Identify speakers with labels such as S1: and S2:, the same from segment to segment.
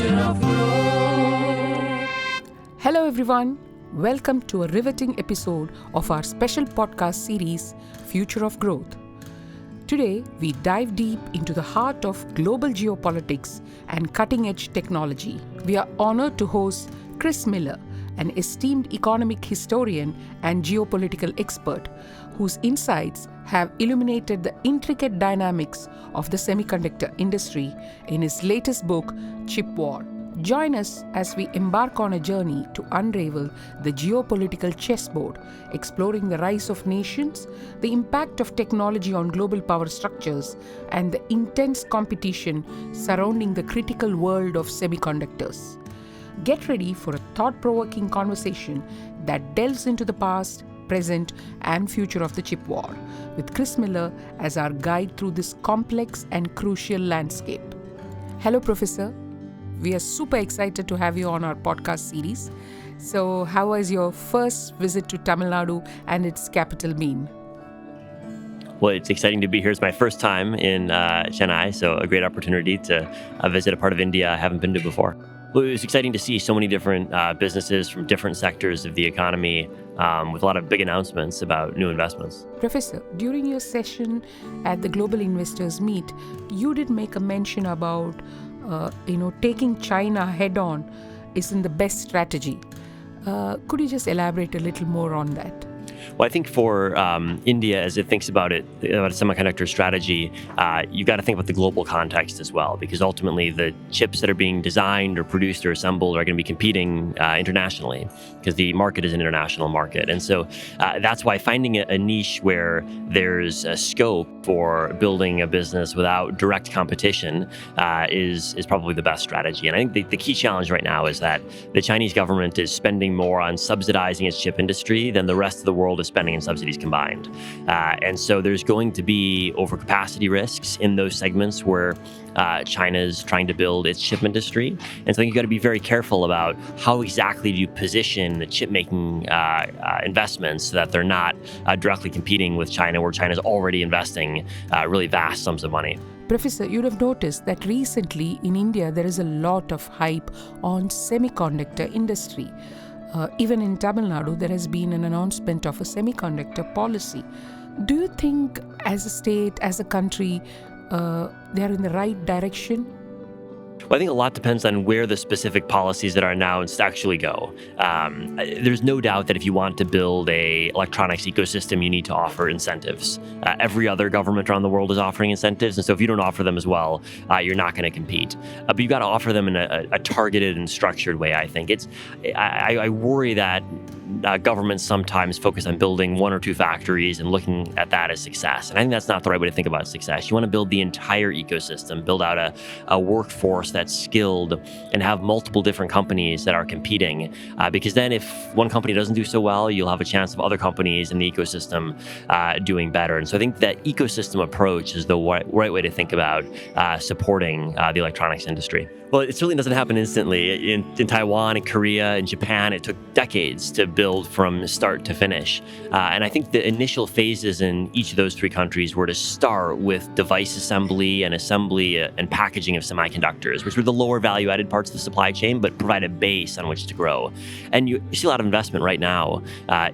S1: future of growth.
S2: Hello everyone, welcome to a riveting episode of our special podcast series, Future of Growth. Today, we dive deep into the heart of global geopolitics and cutting-edge technology. We are honored to host Chris Miller, an esteemed economic historian and geopolitical expert, whose insights have illuminated the intricate dynamics of the semiconductor industry in his latest book, Chip War. Join us as we embark on a journey to unravel the geopolitical chessboard, exploring the rise of nations, the impact of technology on global power structures, and the intense competition surrounding the critical world of semiconductors. Get ready for a thought-provoking conversation that delves into the past, present, and future of the chip war, with Chris Miller as our guide through this complex and crucial landscape. Hello, Professor. We are super excited to have you on our podcast series. So, how was your first visit to Tamil Nadu and its capital been?
S3: Well, it's exciting to be here. It's my first time in Chennai, so a great opportunity to visit a part of India I haven't been to before. Well, it was exciting to see so many different businesses from different sectors of the economy with a lot of big announcements about new investments.
S2: Professor, during your session at the Global Investors Meet, you did make a mention about taking China head-on isn't the best strategy. Could you just elaborate a little more on that?
S3: Well, I think for India, as it thinks about a semiconductor strategy, you've got to think about the global context as well, because ultimately the chips that are being designed or produced or assembled are going to be competing internationally, because the market is an international market. And so that's why finding a niche where there's a scope for building a business without direct competition is probably the best strategy. And I think the key challenge right now is that the Chinese government is spending more on subsidizing its chip industry than the rest of the world is spending in subsidies combined. And so there's going to be overcapacity risks in those segments where China's trying to build its chip industry. And so I think you've got to be very careful about how exactly do you position the chip making investments so that they're not directly competing with China, where China's already investing really vast sums of money.
S2: Professor, you'd have noticed that recently in India there is a lot of hype on semiconductor industry. Even in Tamil Nadu, there has been an announcement of a semiconductor policy. Do you think as a state, as a country, they are in the right direction?
S3: Well, I think a lot depends on where the specific policies that are announced actually go. There's no doubt that if you want to build a electronics ecosystem, you need to offer incentives. Every other government around the world is offering incentives, and so if you don't offer them as well, you're not going to compete. But you've got to offer them in a targeted and structured way, I think. I worry that governments sometimes focus on building one or two factories and looking at that as success. And I think that's not the right way to think about success. You want to build the entire ecosystem, build out a workforce that's skilled and have multiple different companies that are competing. Because then if one company doesn't do so well, you'll have a chance of other companies in the ecosystem doing better. And so I think that ecosystem approach is the right way to think about supporting the electronics industry. Well, it certainly doesn't happen instantly. In Taiwan and Korea and Japan, it took decades to build from start to finish. And I think the initial phases in each of those three countries were to start with device assembly and packaging of semiconductors, which were the lower value added parts of the supply chain, but provide a base on which to grow. And you see a lot of investment right now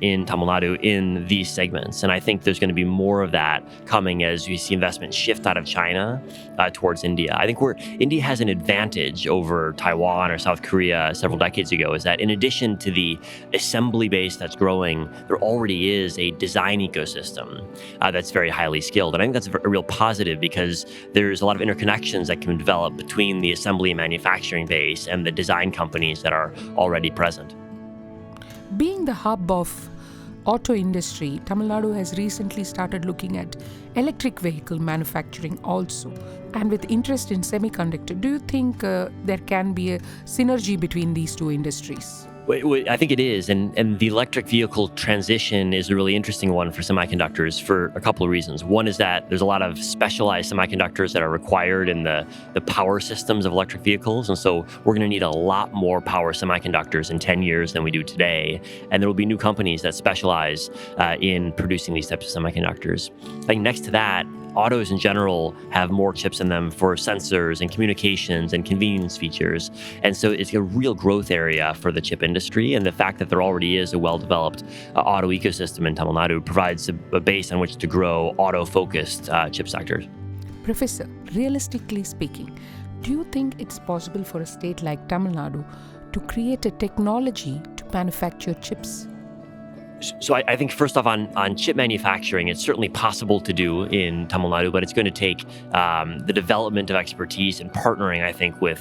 S3: in Tamil Nadu in these segments. And I think there's going to be more of that coming as we see investment shift out of China towards India. I think where India has an advantage over Taiwan or South Korea several decades ago is that in addition to the assembly base that's growing, there already is a design ecosystem that's very highly skilled. And I think that's a real positive because there's a lot of interconnections that can develop between the assembly and manufacturing base and the design companies that are already present.
S2: Being the hub of auto industry, Tamil Nadu has recently started looking at electric vehicle manufacturing also. And with interest in semiconductor, do you think there can be a synergy between these two industries?
S3: I think it is. And the electric vehicle transition is a really interesting one for semiconductors for a couple of reasons. One is that there's a lot of specialized semiconductors that are required in the power systems of electric vehicles. And so we're going to need a lot more power semiconductors in 10 years than we do today. And there will be new companies that specialize in producing these types of semiconductors. I think next to that, autos in general have more chips in them for sensors and communications and convenience features. And so it's a real growth area for the chip industry. And the fact that there already is a well-developed auto ecosystem in Tamil Nadu provides a base on which to grow auto-focused chip sectors.
S2: Professor, realistically speaking, do you think it's possible for a state like Tamil Nadu to create a technology to manufacture chips?
S3: So I think first off on chip manufacturing, it's certainly possible to do in Tamil Nadu, but it's going to take the development of expertise and partnering, I think, with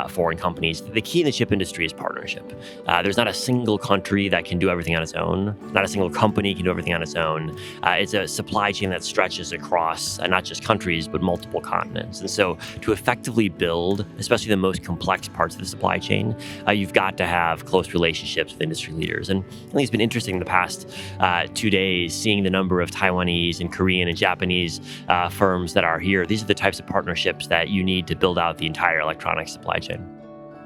S3: foreign companies. The key in the chip industry is partnership. There's not a single country that can do everything on its own. Not a single company can do everything on its own. It's a supply chain that stretches across not just countries, but multiple continents. And so to effectively build, especially the most complex parts of the supply chain, you've got to have close relationships with industry leaders. And I think it's been interesting the past 2 days, seeing the number of Taiwanese and Korean and Japanese firms that are here. These are the types of partnerships that you need to build out the entire electronics supply chain.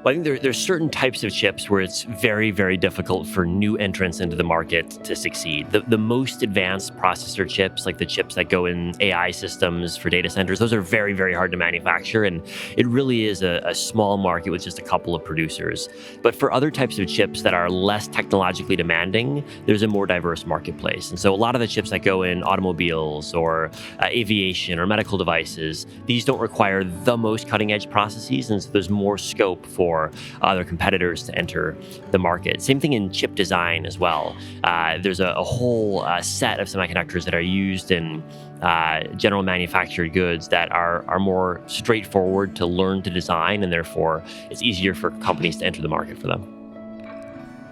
S3: Well, I think there's certain types of chips where it's very, very difficult for new entrants into the market to succeed. The most advanced processor chips, like the chips that go in AI systems for data centers, those are very, very hard to manufacture. And it really is a small market with just a couple of producers. But for other types of chips that are less technologically demanding, there's a more diverse marketplace. And so a lot of the chips that go in automobiles or aviation or medical devices, these don't require the most cutting edge processes. And so there's more scope for other competitors to enter the market. Same thing in chip design as well. There's a whole set of semiconductors that are used in general manufactured goods that are more straightforward to learn to design, and therefore it's easier for companies to enter the market for them.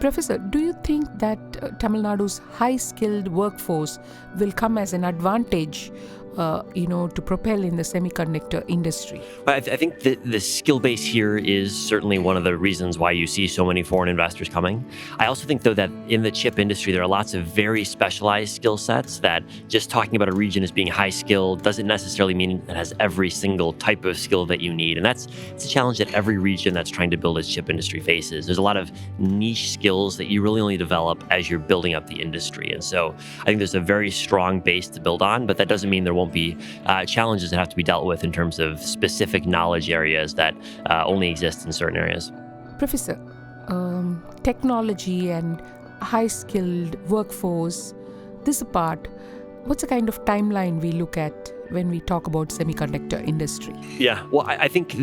S2: Professor, do you think that Tamil Nadu's high-skilled workforce will come as an advantage to propel in the semiconductor industry?
S3: I think the skill base here is certainly one of the reasons why you see so many foreign investors coming. I also think, though, that in the chip industry, there are lots of very specialized skill sets that just talking about a region as being high skilled doesn't necessarily mean it has every single type of skill that you need. And it's a challenge that every region that's trying to build its chip industry faces. There's a lot of niche skills that you really only develop as you're building up the industry. And so I think there's a very strong base to build on, but that doesn't mean there won't be challenges that have to be dealt with in terms of specific knowledge areas that only exist in certain areas.
S2: Professor, technology and high-skilled workforce, this apart, what's the kind of timeline we look at when we talk about semiconductor industry? Yeah,
S3: well, I think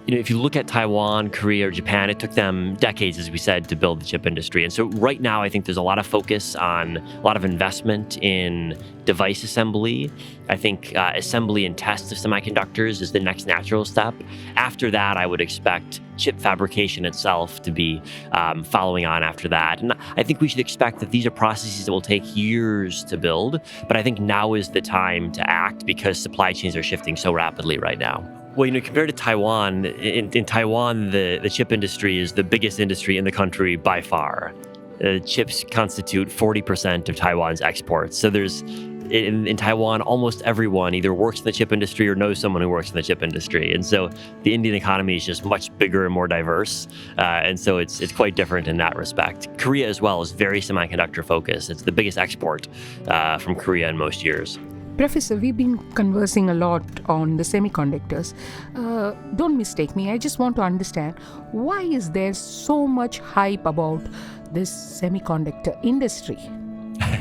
S3: if you look at Taiwan, Korea, or Japan, it took them decades, as we said, to build the chip industry. And so right now, I think there's a lot of focus on a lot of investment in device assembly. I think assembly and test of semiconductors is the next natural step. After that, I would expect chip fabrication itself to be following on after that. And I think we should expect that these are processes that will take years to build. But I think now is the time to act because supply chains are shifting so rapidly right now. Well, compared to Taiwan, in Taiwan, the chip industry is the biggest industry in the country by far. Chips constitute 40% of Taiwan's exports. So in Taiwan, almost everyone either works in the chip industry or knows someone who works in the chip industry. And so the Indian economy is just much bigger and more diverse. And so it's quite different in that respect. Korea as well is very semiconductor focused. It's the biggest export from Korea in most years.
S2: Professor, we've been conversing a lot on the semiconductors. Don't mistake me. I just want to understand, why is there so much hype about this semiconductor industry?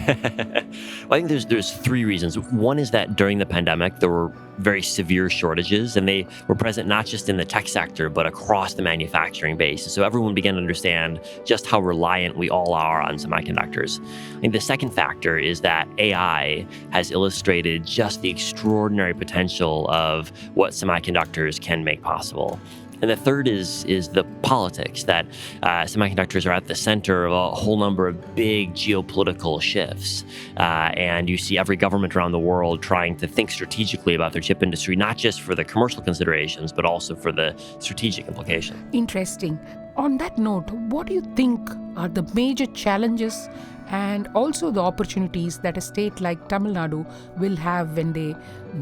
S3: Well, I think there's three reasons. One is that during the pandemic, there were very severe shortages, and they were present not just in the tech sector, but across the manufacturing base. So everyone began to understand just how reliant we all are on semiconductors. I think the second factor is that AI has illustrated just the extraordinary potential of what semiconductors can make possible. And the third is the politics, that semiconductors are at the center of a whole number of big geopolitical shifts. And you see every government around the world trying to think strategically about their chip industry, not just for the commercial considerations, but also for the strategic implications.
S2: Interesting. On that note, what do you think are the major challenges and also the opportunities that a state like Tamil Nadu will have when they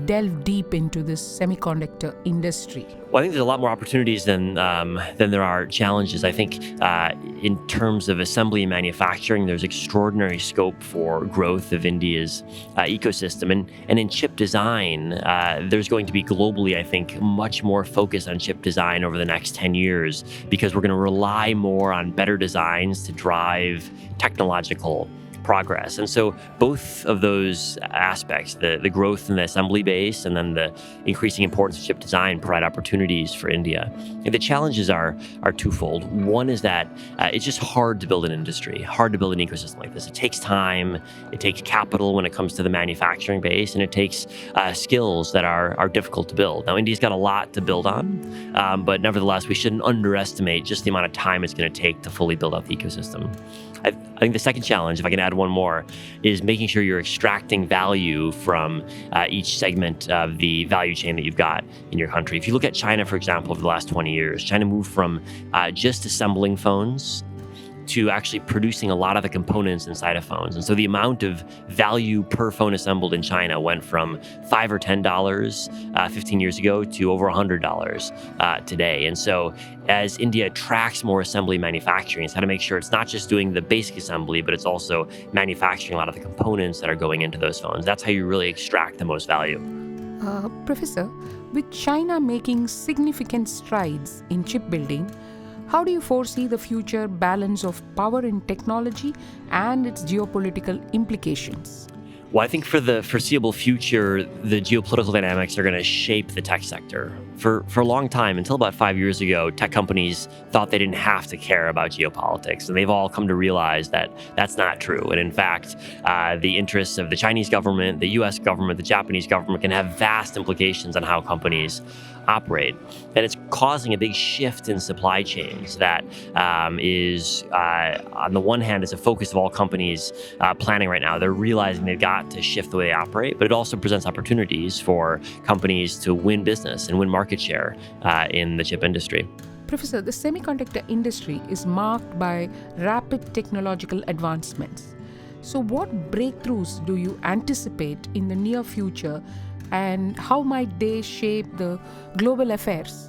S2: delve deep into this semiconductor industry?
S3: Well, I think there's a lot more opportunities than there are challenges. I think in terms of assembly and manufacturing, there's extraordinary scope for growth of India's ecosystem. And in chip design, there's going to be globally, I think, much more focus on chip design over the next 10 years because we're going to rely more on better designs to drive technological progress. And so both of those aspects, the growth in the assembly base and then the increasing importance of chip design, provide opportunities for India. And the challenges are twofold. One is that it's just hard to build an industry, hard to build an ecosystem like this. It takes time, it takes capital when it comes to the manufacturing base, and it takes skills that are difficult to build. Now, India's got a lot to build on, but nevertheless, we shouldn't underestimate just the amount of time it's going to take to fully build out the ecosystem. I think the second challenge, if I can add one more, is making sure you're extracting value from each segment of the value chain that you've got in your country. If you look at China, for example, over the last 20 years, China moved from just assembling phones to actually producing a lot of the components inside of phones. And so the amount of value per phone assembled in China went from $5 or $10 15 years ago to over $100 today. And so as India attracts more assembly manufacturing, it's how to make sure it's not just doing the basic assembly, but it's also manufacturing a lot of the components that are going into those phones. That's how you really extract the most value.
S2: Professor, with China making significant strides in chip building, how do you foresee the future balance of power in technology and its geopolitical implications?
S3: Well, I think for the foreseeable future, the geopolitical dynamics are going to shape the tech sector. For a long time, until about 5 years ago, tech companies thought they didn't have to care about geopolitics, and they've all come to realize that that's not true. And in fact, the interests of the Chinese government, the US government, the Japanese government can have vast implications on how companies operate. And it's causing a big shift in supply chains that is, on the one hand, is a focus of all companies planning right now. They're realizing they've got to shift the way they operate, but it also presents opportunities for companies to win business and win market share in the chip industry.
S2: Professor, the semiconductor industry is marked by rapid technological advancements. So what breakthroughs do you anticipate in the near future, and how might they shape the global affairs?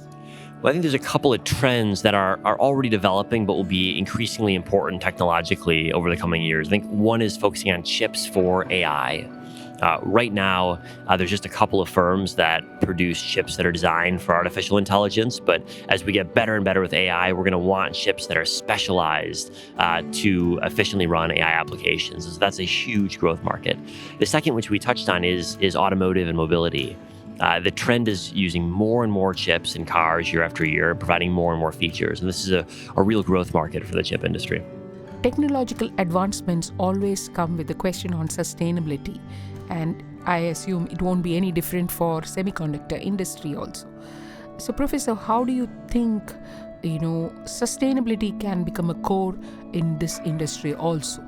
S3: Well, I think there's a couple of trends that are already developing but will be increasingly important technologically over the coming years. I think one is focusing on chips for AI. Right now, there's just a couple of firms that produce chips that are designed for artificial intelligence, but as we get better and better with AI, we're going to want chips that are specialized to efficiently run AI applications. So that's a huge growth market. The second, which we touched on, is automotive and mobility. The trend is using more and more chips in cars year after year, providing more and more features. And this is a real growth market for the chip industry.
S2: Technological advancements always come with the question on sustainability. And I assume it won't be any different for semiconductor industry also. So, Professor, how do you think, sustainability can become a core in this industry also?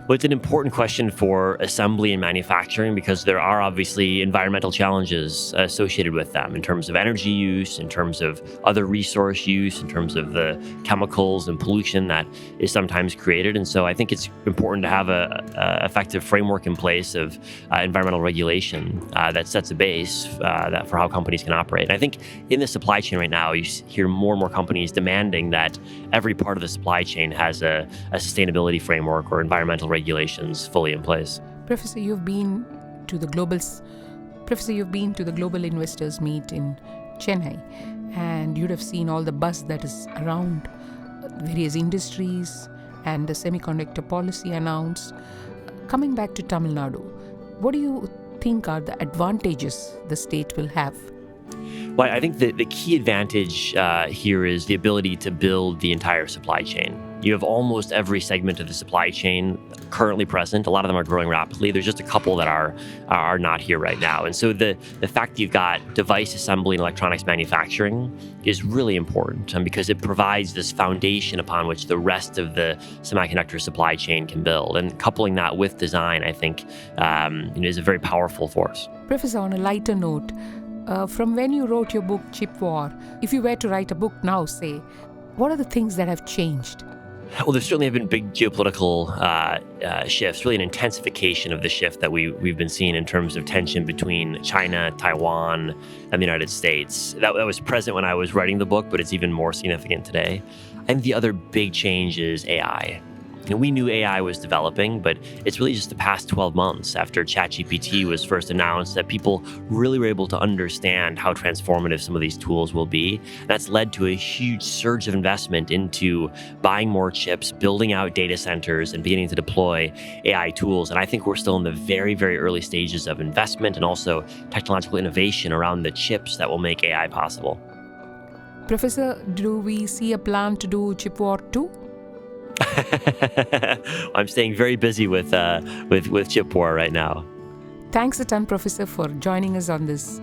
S3: Well, it's an important question for assembly and manufacturing because there are obviously environmental challenges associated with them in terms of energy use, in terms of other resource use, in terms of the chemicals and pollution that is sometimes created. And so I think it's important to have a effective framework in place of environmental regulation that sets a base for how companies can operate. And I think in the supply chain right now, you hear more and more companies demanding that every part of the supply chain has a sustainability framework or environmental regulations fully in place.
S2: Professor, you've been to the global investors meet in Chennai, and you'd have seen all the buzz that is around various industries and the semiconductor policy announced. Coming back to Tamil Nadu, what do you think are the advantages the state will have?
S3: Well, I think the key advantage here is the ability to build the entire supply chain. You have almost every segment of the supply chain currently present. A lot of them are growing rapidly. There's just a couple that are not here right now. And so the fact that you've got device assembly and electronics manufacturing is really important because it provides this foundation upon which the rest of the semiconductor supply chain can build. And coupling that with design, I think, is a very powerful force.
S2: Professor, on a lighter note, from when you wrote your book, Chip War, if you were to write a book now, say, what are the things that have changed?
S3: Well, there's certainly been big geopolitical shifts, really an intensification of the shift that we've been seeing in terms of tension between China, Taiwan, and the United States. That was present when I was writing the book, but it's even more significant today. And the other big change is AI. We knew AI was developing, but it's really just the past 12 months after ChatGPT was first announced that people really were able to understand how transformative some of these tools will be. That's led to a huge surge of investment into buying more chips, building out data centers, and beginning to deploy AI tools. And I think we're still in the very, very early stages of investment and also technological innovation around the chips that will make AI possible.
S2: Professor, do we see a plan to do chip war too?
S3: I'm staying very busy with chip war right now.
S2: Thanks a ton, Professor, for joining us on this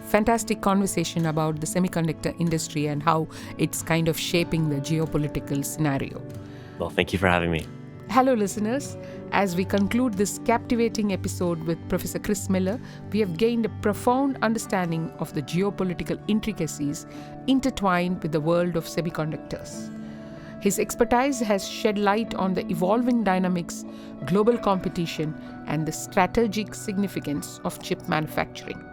S2: fantastic conversation about the semiconductor industry and how it's kind of shaping the geopolitical scenario.
S3: Well, thank you for having me.
S2: Hello, listeners. As we conclude this captivating episode with Professor Chris Miller, we have gained a profound understanding of the geopolitical intricacies intertwined with the world of semiconductors. His expertise has shed light on the evolving dynamics, global competition, and the strategic significance of chip manufacturing.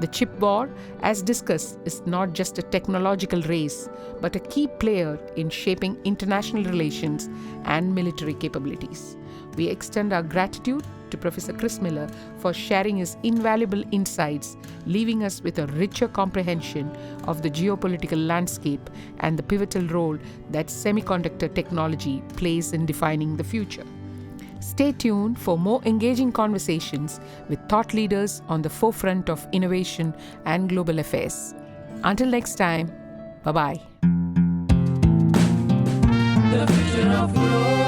S2: The chip war, as discussed, is not just a technological race, but a key player in shaping international relations and military capabilities. We extend our gratitude to Professor Chris Miller for sharing his invaluable insights, leaving us with a richer comprehension of the geopolitical landscape and the pivotal role that semiconductor technology plays in defining the future. Stay tuned for more engaging conversations with thought leaders on the forefront of innovation and global affairs. Until next time, bye-bye.
S1: The future of growth.